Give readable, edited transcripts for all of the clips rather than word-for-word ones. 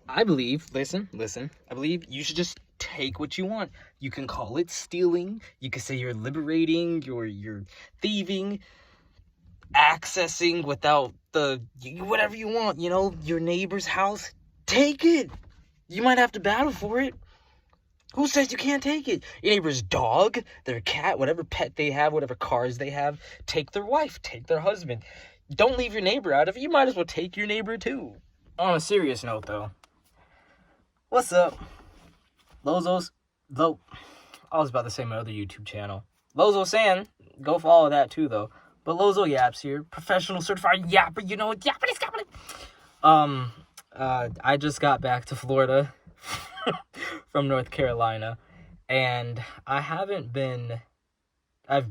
I believe, listen, I believe you should just take what you want. You can call it stealing. You can say you're liberating, you're thieving, accessing without whatever you want, your neighbor's house. Take it. You might have to battle for it. Who says you can't take it? Your neighbor's dog, their cat, whatever pet they have, whatever cars they have, take their wife, take their husband. Don't leave your neighbor out of it. You might as well take your neighbor too. On a serious note, though, what's up? I was about to say my other YouTube channel. LozoSan, go follow that too, though. But LozoYapps here, professional certified yapper, yappin is coming. I just got back to Florida from North Carolina, and I've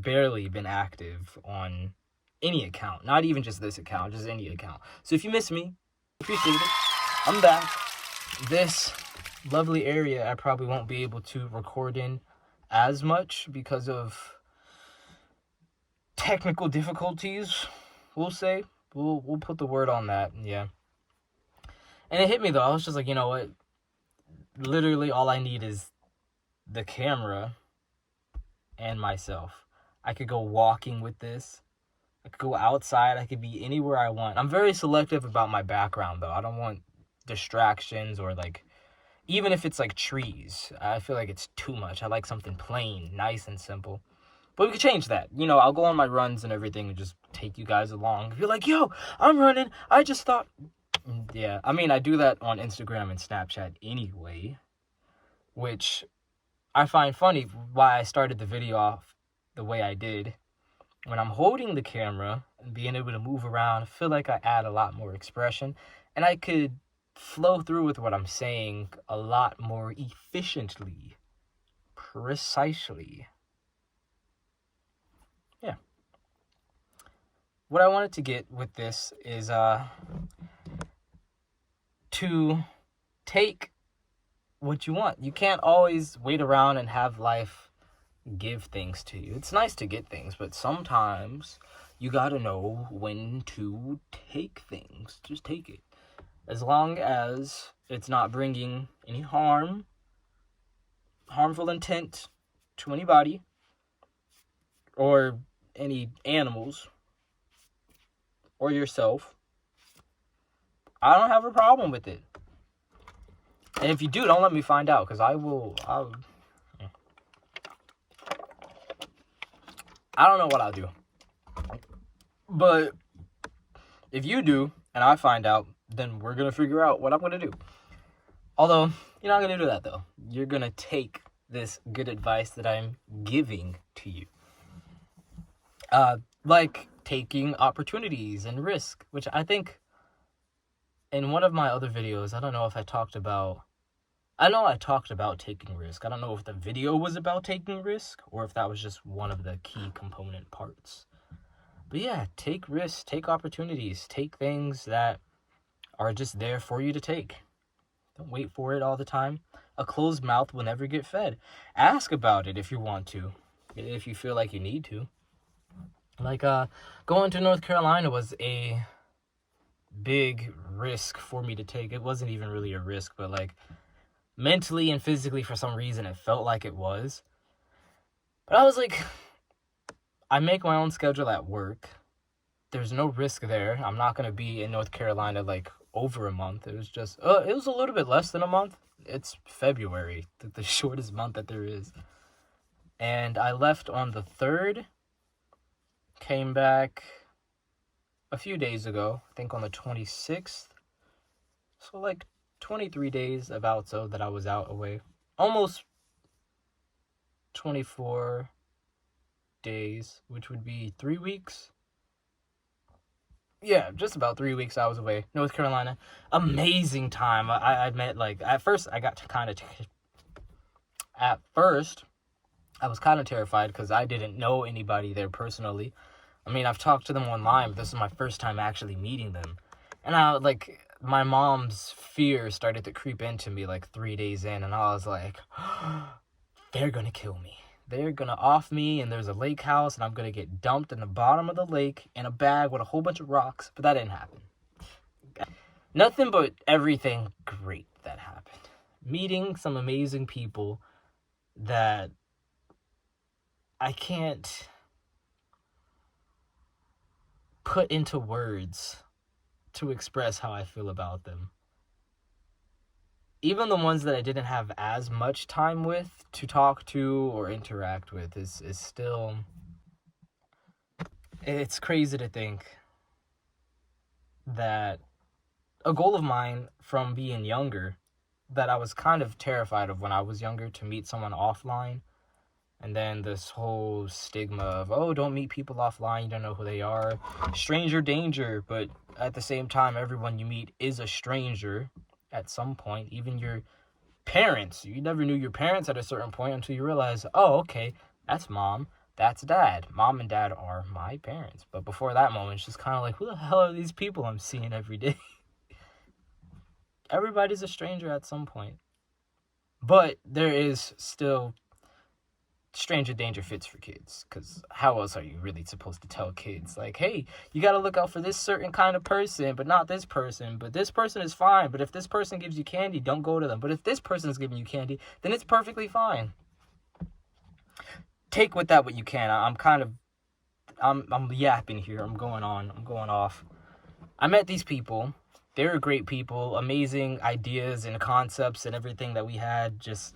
barely been active on any account, not even just this account, just any account. So if you miss me, appreciate it. I'm back. This lovely area I probably won't be able to record in as much because of technical difficulties, we'll say. We'll put the word on that, yeah. And it hit me though. I was just like, you know what? Literally all I need is the camera and myself. I could go walking with this. I could go outside. I could be anywhere I want. I'm very selective about my background though. I don't want distractions or even if it's trees. I feel like it's too much. I like something plain, nice and simple. But we could change that. I'll go on my runs and everything and just take you guys along. If you're like, yo, I'm running. I just thought... Yeah, I mean, I do that on Instagram and Snapchat anyway, which I find funny why I started the video off the way I did. When I'm holding the camera and being able to move around, I feel like I add a lot more expression, and I could flow through with what I'm saying a lot more efficiently, precisely. Yeah. What I wanted to get with this is, to take what you want. You can't always wait around and have life give things to you. It's nice to get things, but sometimes you gotta know when to take things. Just take it. As long as it's not bringing any harmful intent to anybody or any animals or yourself, I don't have a problem with it. And if you do, don't let me find out, because I don't know what I'll do. But if you do, and I find out, then we're going to figure out what I'm going to do. Although, you're not going to do that, though. You're going to take this good advice that I'm giving to you. Like taking opportunities and risk, which I think... In one of my other videos, I don't know if I talked about taking risk. I don't know if the video was about taking risk or if that was just one of the key component parts. But yeah, take risks, take opportunities, take things that are just there for you to take. Don't wait for it all the time. A closed mouth will never get fed. Ask about it if you want to, if you feel like you need to. Going to North Carolina was a big risk for me to take. It wasn't even really a risk, but mentally and physically, for some reason, it felt like it was. But I was like, I make my own schedule at work. There's no risk there. I'm not going to be in North Carolina over a month. It was just, it was a little bit less than a month. It's February, the shortest month that there is. And I left on the 3rd, came back a few days ago, I think on the 26th. So 23 days about so that I was out away. Almost 24 days, which would be 3 weeks. Yeah, just about 3 weeks I was away. North Carolina. Amazing time. I met at first I got to at first I was kind of terrified because I didn't know anybody there personally. I mean, I've talked to them online, but this is my first time actually meeting them. And my mom's fear started to creep into me 3 days in, and I was like, they're gonna kill me. They're gonna off me, and there's a lake house, and I'm gonna get dumped in the bottom of the lake in a bag with a whole bunch of rocks. But that didn't happen. Nothing but everything great meeting some amazing people that I can't put into words to express how I feel about them. Even the ones that I didn't have as much time with to talk to or interact with is still... It's crazy to think that a goal of mine from being younger, that I was kind of terrified of when I was younger, to meet someone offline. And then this whole stigma of, oh, don't meet people offline, you don't know who they are, stranger danger. But at the same time, everyone you meet is a stranger at some point. Even your parents, you never knew your parents at a certain point until you realize, oh, okay, that's mom, that's dad. Mom and dad are my parents. But before that moment, it's just kind of like, who the hell are these people I'm seeing every day? Everybody's a stranger at some point. But there is still stranger danger fits for kids, because how else are you really supposed to tell kids, like, hey, you got to look out for this certain kind of person, but not this person, but this person is fine, but if this person gives you candy, don't go to them, but if this person is giving you candy, then it's perfectly fine. Take with that what you can. I'm yapping here, I'm going off. I met these people. They were great people, amazing ideas and concepts and everything that we had. Just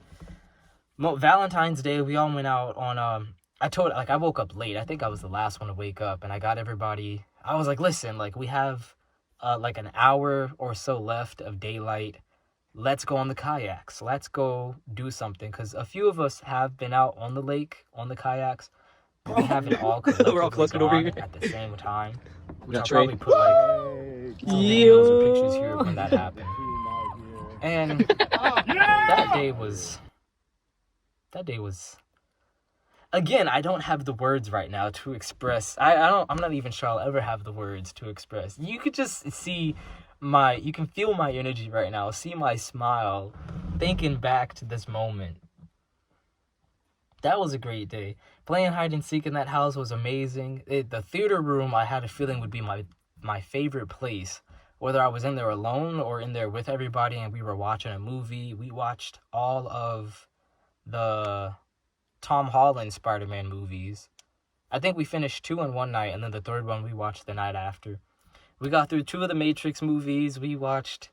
Valentine's Day, we all went out on, I woke up late. I think I was the last one to wake up, and I got everybody, I was like, listen, like, we have, like, an hour or so left of daylight. Let's go on the kayaks. Let's go do something, because a few of us have been out on the lake, on the kayaks, but we haven't all collectively We're all clustered over here at the same time. We got I'll probably put, like, some videos or pictures here when that happened. And that day was... Again, I don't have the words right now to express. I'm not even sure I'll ever have the words to express. You could just see you can feel my energy right now, see my smile, thinking back to this moment. That was a great day. Playing hide and seek in that house was amazing. The theater room, I had a feeling, would be my favorite place. Whether I was in there alone or in there with everybody and we were watching a movie. We watched all of the Tom Holland Spider-Man movies. I think we finished 2 in one night, and then the third one we watched the night after. We got through 2 of the Matrix movies. We watched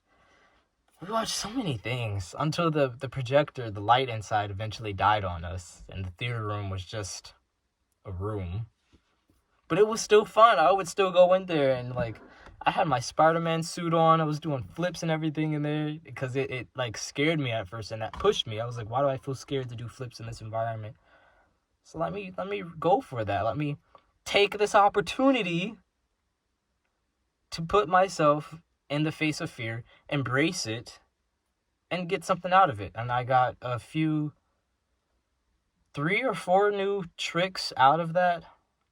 so many things until the projector, the light inside, eventually died on us, and the theater room was just a room. But it was still fun. I would still go in there, and like, I had my Spider-Man suit on. I was doing flips and everything in there because it like scared me at first, and that pushed me. I was like, why do I feel scared to do flips in this environment? So let me go for that. Let me take this opportunity to put myself in the face of fear, embrace it, and get something out of it. And I got a few, 3 or 4 new tricks out of that.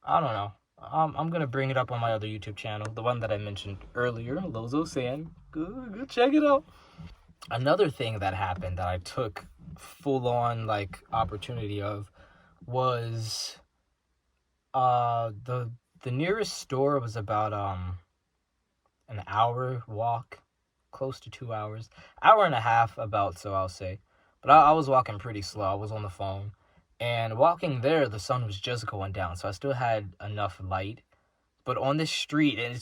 I don't know. I'm going to bring it up on my other YouTube channel, the one that I mentioned earlier, LozoYapps. Go check it out. Another thing that happened that I took full-on, like, opportunity of was the nearest store was about an hour walk, close to 2 hours. Hour and a half about, so I'll say. But I was walking pretty slow. I was on the phone. And walking there, the sun was just going down, so I still had enough light. But on this street, and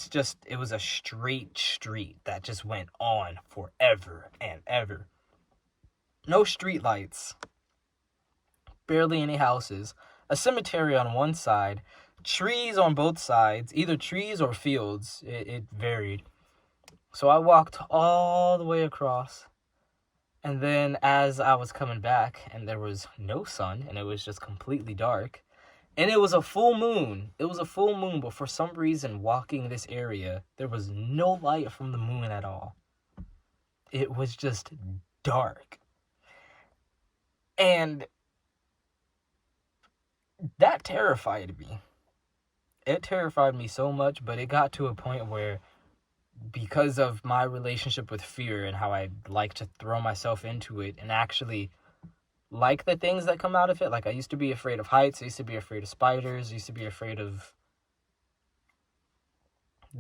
it was a straight street that just went on forever and ever. No street lights. Barely any houses. A cemetery on one side. Trees on both sides. Either trees or fields. It varied. So I walked all the way across. And then as I was coming back, and there was no sun, and it was just completely dark, and it was a full moon. It was a full moon, but for some reason, walking this area, there was no light from the moon at all. It was just dark. And that terrified me. It terrified me so much, but it got to a point where, because of my relationship with fear and how I like to throw myself into it and actually like the things that come out of it. Like, I used to be afraid of heights. I used to be afraid of spiders. I used to be afraid of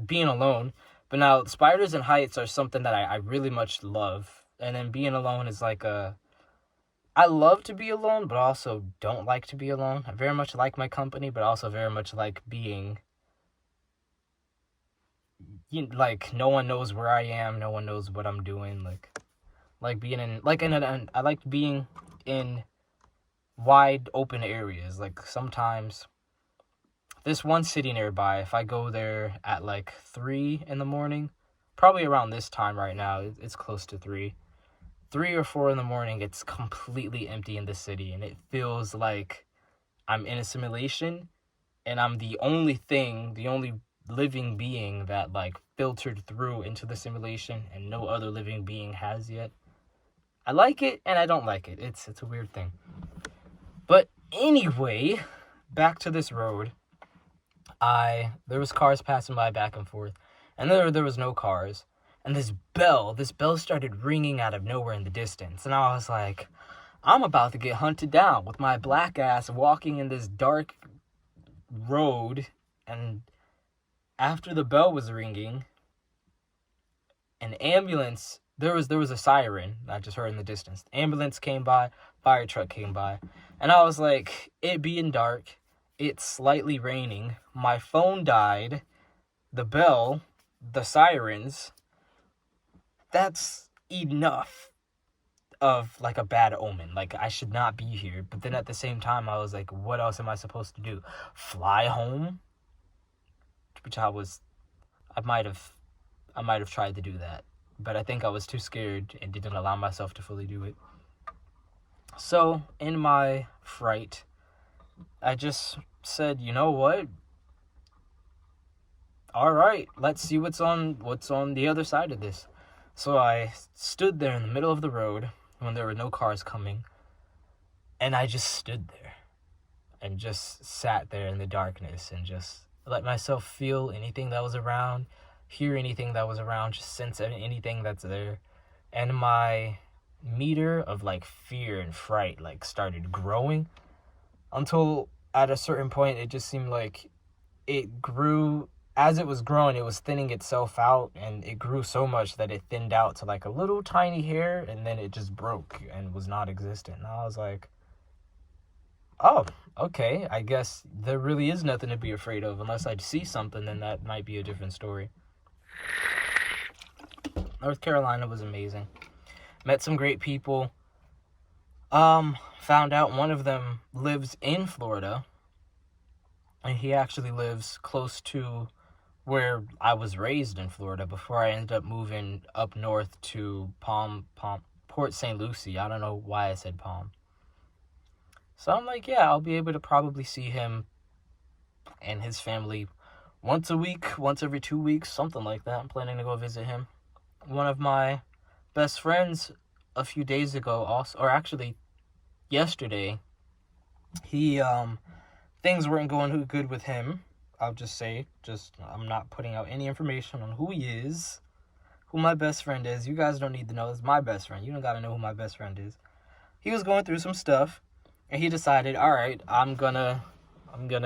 being alone. But now spiders and heights are something that I really much love. And then being alone is like I love to be alone, but also don't like to be alone. I very much like my company, but also very much like being, like, no one knows where I am, no one knows what I'm doing, like being in, I like being in wide open areas. Like, sometimes this one city nearby, if I go there at like 3 in the morning, probably around this time right now, it's close to 3 or 4 in the morning, it's completely empty in the city, and it feels like I'm in a simulation, and I'm the only living being that, like, filtered through into the simulation, and no other living being has yet. I like it, and I don't like it. It's a weird thing. But anyway, back to this road. There was cars passing by back and forth, and there was no cars. And this bell started ringing out of nowhere in the distance. And I was like, I'm about to get hunted down with my black ass walking in this dark road. And after the bell was ringing, an ambulance, there was a siren I just heard in the distance. Ambulance came by, fire truck came by. And I was like, it being dark, it's slightly raining, my phone died, the bell, the sirens, that's enough of, like, a bad omen. Like, I should not be here. But then at the same time, I was like, what else am I supposed to do? Fly home? Which I might have tried to do that. But I think I was too scared and didn't allow myself to fully do it. So, in my fright, I just said, you know what? All right, let's see what's on the other side of this. So I stood there in the middle of the road when there were no cars coming, and I just stood there and just sat there in the darkness and just let myself feel anything that was around, hear anything that was around, just sense anything that's there. And my meter of, like, fear and fright, like, started growing until at a certain point it just seemed like it grew. As it was growing, it was thinning itself out, and it grew so much that it thinned out to, like, a little tiny hair, and then it just broke and was not existent. And I was like, oh, okay, I guess there really is nothing to be afraid of. Unless I see something, then that might be a different story. North Carolina was amazing. Met some great people. Found out one of them lives in Florida, and he actually lives close to where I was raised in Florida before I ended up moving up north to Port St. Lucie. I don't know why I said Palm. So I'm like, yeah, I'll be able to probably see him and his family once a week, once every 2 weeks, something like that. I'm planning to go visit him. One of my best friends a few days ago, also, or actually yesterday, he, things weren't going good with him. I'll just say, I'm not putting out any information on who he is, who my best friend is. You guys don't need to know. It's my best friend. You don't got to know who my best friend is. He was going through some stuff, and he decided, all right, I'm gonna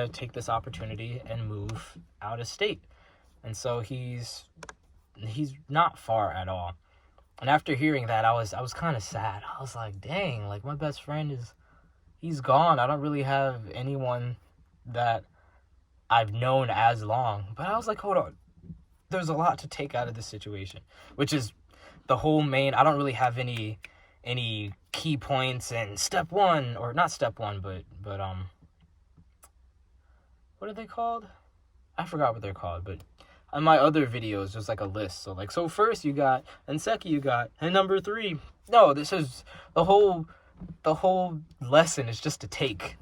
take this opportunity and move out of state. And so he's not far at all. And after hearing that, I was kind of sad. I was like, dang, like, my best friend he's gone. I don't really have anyone that I've known as long. But I was like, hold on, there's a lot to take out of this situation, which is the whole main. I don't really have any key points in step one, or not step one, but what are they called? I forgot what they're called, but on my other videos there's like a list. So first you got, and second you got, and number 3. No, this is the whole lesson is just to take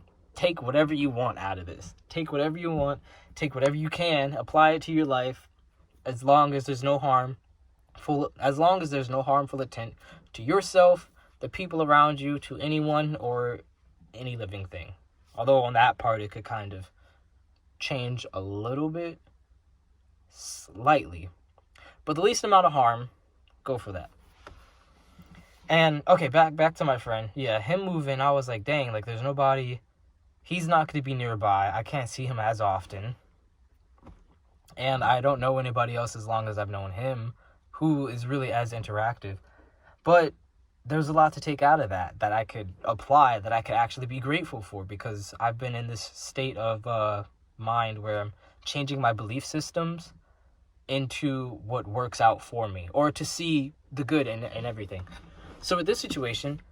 whatever you want out of this. Take whatever you want, take whatever you can, apply it to your life, as long as there's no harmful intent to yourself, the people around you, to anyone or any living thing. Although on that part it could kind of change a little bit, slightly, but the least amount of harm, go for that. And okay, back to my friend. Yeah, him moving, I was like, dang, like, there's nobody. He's not going to be nearby. I can't see him as often. And I don't know anybody else as long as I've known him who is really as interactive. But there's a lot to take out of that I could apply, that I could actually be grateful for, because I've been in this state of mind where I'm changing my belief systems into what works out for me, or to see the good in everything. So with this situation,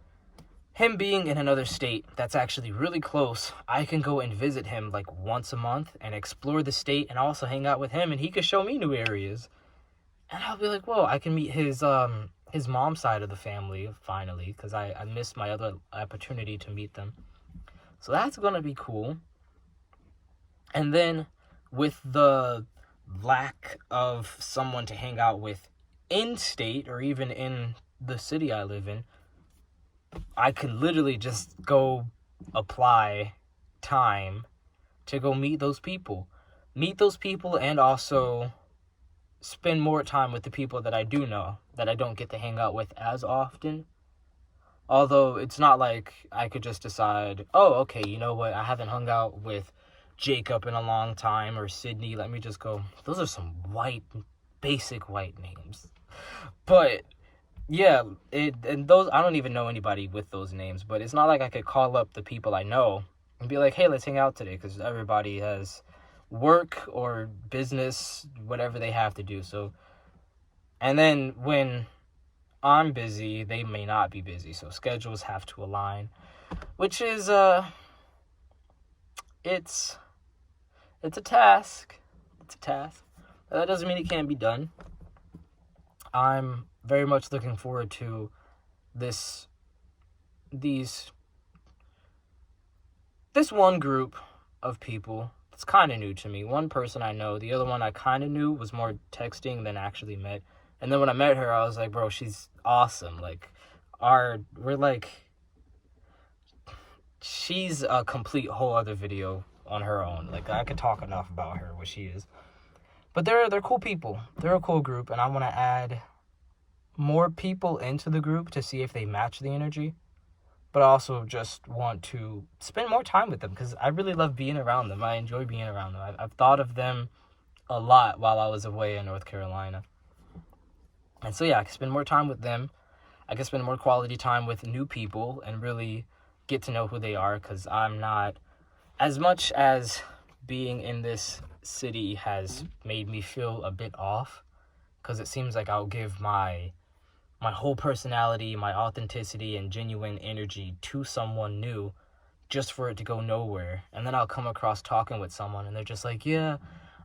him being in another state that's actually really close, I can go and visit him like once a month and explore the state and also hang out with him, and he could show me new areas. And I'll be like, whoa, I can meet his mom's side of the family finally, because I missed my other opportunity to meet them. So that's gonna be cool. And then with the lack of someone to hang out with in state, or even in the city I live in, I could literally just go apply time to go meet those people, and also spend more time with the people that I do know, that I don't get to hang out with as often. Although it's not like I could just decide, oh, okay, you know what, I haven't hung out with Jacob in a long time, or Sydney, let me just go. Those are some basic white names. But yeah, and those, I don't even know anybody with those names, but it's not like I could call up the people I know and be like, hey, let's hang out today, because everybody has work or business, whatever they have to do. So, and then when I'm busy, they may not be busy, so schedules have to align, which is it's a task. But that doesn't mean it can't be done. I'm very much looking forward to this one group of people. It's kind of new to me. One person I know, the other one I kind of knew, was more texting than actually met. And then when I met her, I was like, bro, she's awesome. Like, she's a complete whole other video on her own. Like, I could talk enough about her, what she is. But they're cool people. They're a cool group, and I want to add more people into the group to see if they match the energy. But I also just want to spend more time with them, because I really love being around them. I enjoy being around them. I've thought of them a lot while I was away in North Carolina. And so yeah, I can spend more time with them. I can spend more quality time with new people and really get to know who they are, because I'm not, as much as being in this city has made me feel a bit off, because it seems like I'll give my whole personality, my authenticity, and genuine energy to someone new just for it to go nowhere. And then I'll come across talking with someone, and they're just like, yeah,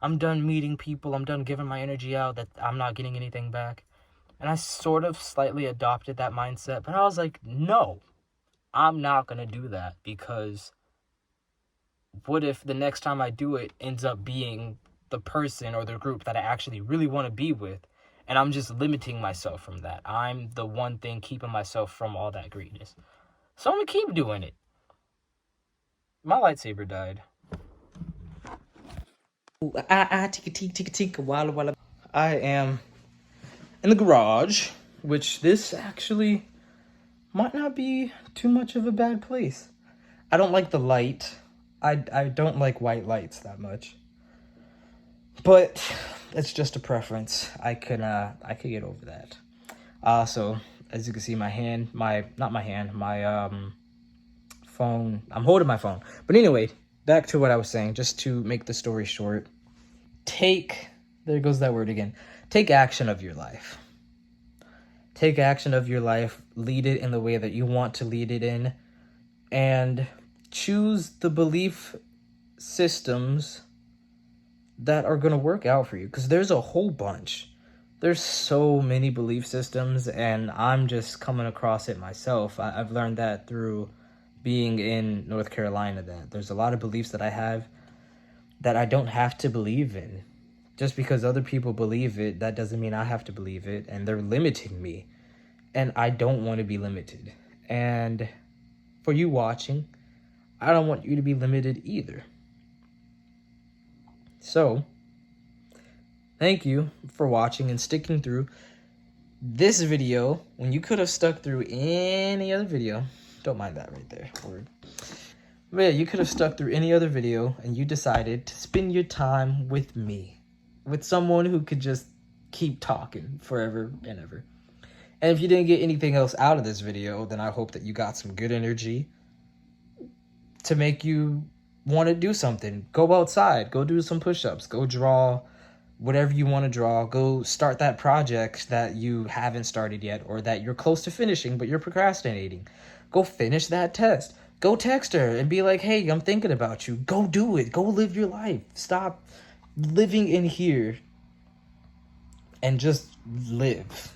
I'm done meeting people, I'm done giving my energy out, that I'm not getting anything back. And I sort of slightly adopted that mindset, but I was like, no, I'm not going to do that, because what if the next time I do it ends up being the person or the group that I actually really want to be with, and I'm just limiting myself from that? I'm the one thing keeping myself from all that greatness. So I'm going to keep doing it. My lightsaber died. I am in the garage, which this actually might not be too much of a bad place. I don't like the light. I don't like white lights that much. But it's just a preference. I could get over that. So as you can see, my phone. I'm holding my phone. But anyway, back to what I was saying, just to make the story short. There goes that word again. Take action of your life. Take action of your life. Lead it in the way that you want to lead it in. And choose the belief systems that are going to work out for you, because there's a whole bunch. There's so many belief systems, and I'm just coming across it myself. I've learned that through being in North Carolina, that there's a lot of beliefs that I have that I don't have to believe in. Just because other people believe it, that doesn't mean I have to believe it, and they're limiting me, and I don't want to be limited. And for you watching, I don't want you to be limited either. So, thank you for watching and sticking through this video when you could have stuck through any other video. Don't mind that right there. Word. But yeah, you could have stuck through any other video, and you decided to spend your time with me. With someone who could just keep talking forever and ever. And if you didn't get anything else out of this video, then I hope that you got some good energy to make you want to do something. Go outside, go do some push-ups, go draw whatever you want to draw. Go start that project that you haven't started yet, or that you're close to finishing but you're procrastinating. Go finish that test. Go text her and be like, hey, I'm thinking about you. Go do it. Go live your life. Stop living in here and just live.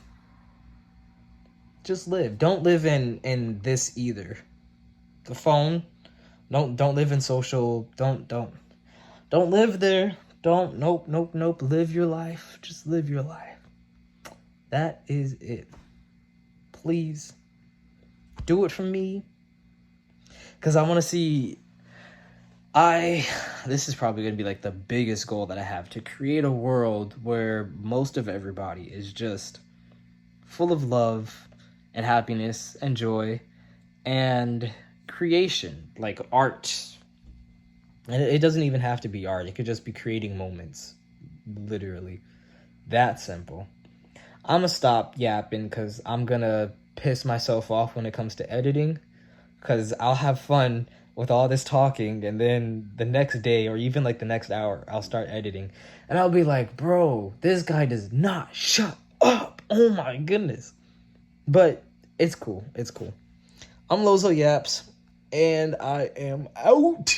Just live. Don't live in this either. The phone. Don't live in social. Don't live there. Nope. Live your life. Just live your life. That is it. Please do it for me. Because I want to see. This is probably going to be like the biggest goal that I have, to create a world where most of everybody is just full of love and happiness and joy and creation, like art. And it doesn't even have to be art. It could just be creating moments. Literally. That simple. I'm going to stop yapping because I'm going to piss myself off when it comes to editing. Because I'll have fun with all this talking, and then the next day or even like the next hour, I'll start editing. And I'll be like, bro, this guy does not shut up. Oh my goodness. But it's cool. It's cool. I'm LozoYapps, and I am out.